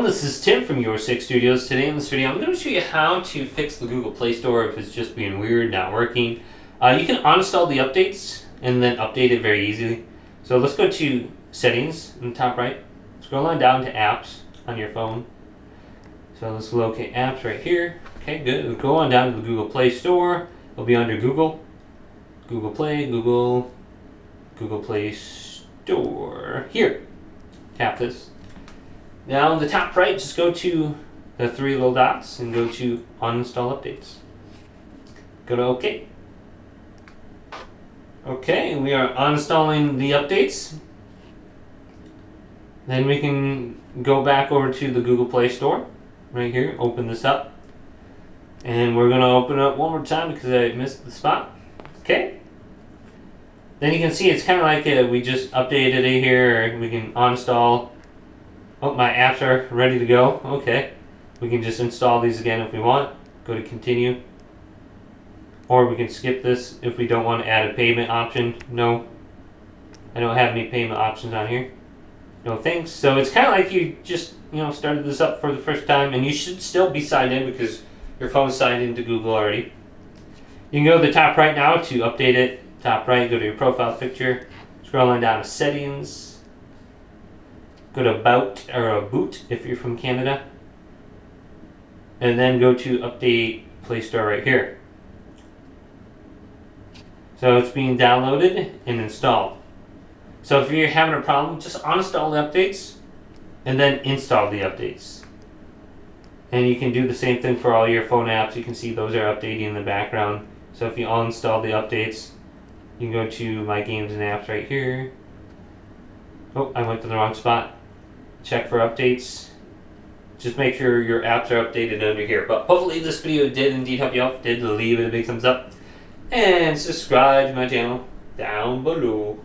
this is Tim from Your Six Studios. Today in this video, I'm going to show you how to fix the Google Play Store if it's just being weird, not working. You can uninstall the updates and then update it very easily. So let's go to Settings in the top right. Scroll on down to Apps on your phone. So let's locate Apps right here. Okay, good. We'll go on down to the Google Play Store. It'll be under Google Play, Google Play Store. Here. Tap this. Now in the top right, just go to the three little dots and go to Uninstall Updates. Go to OK. Okay, we are uninstalling the updates. Then we can go back over to the Google Play Store. Right here, open this up. And we're going to open it up one more time because I missed the spot. Okay. Then you can see it's kind of like we just updated it here. We can uninstall. Oh, my apps are ready to go. Okay. We can just install these again if we want. Go to continue. Or we can skip this if we don't want to add a payment option. No. I don't have any payment options on here. No thanks. So it's kind of like you just, started this up for the first time, and you should still be signed in because your phone's signed into Google already. You can go to the top right now to update it. Top right, go to your profile picture. Scroll on down to Settings. Go to About or Boot if you're from Canada. And then go to Update Play Store right here. So it's being downloaded and installed. So if you're having a problem, just uninstall the updates and then install the updates. And you can do the same thing for all your phone apps. You can see those are updating in the background. So if you uninstall the updates, you can go to My Games and Apps right here. Oh, I went to the wrong spot. Check for updates. Just make sure your apps are updated under here. But hopefully this video did indeed help you out. If it did, leave it a big thumbs up. And subscribe to my channel down below.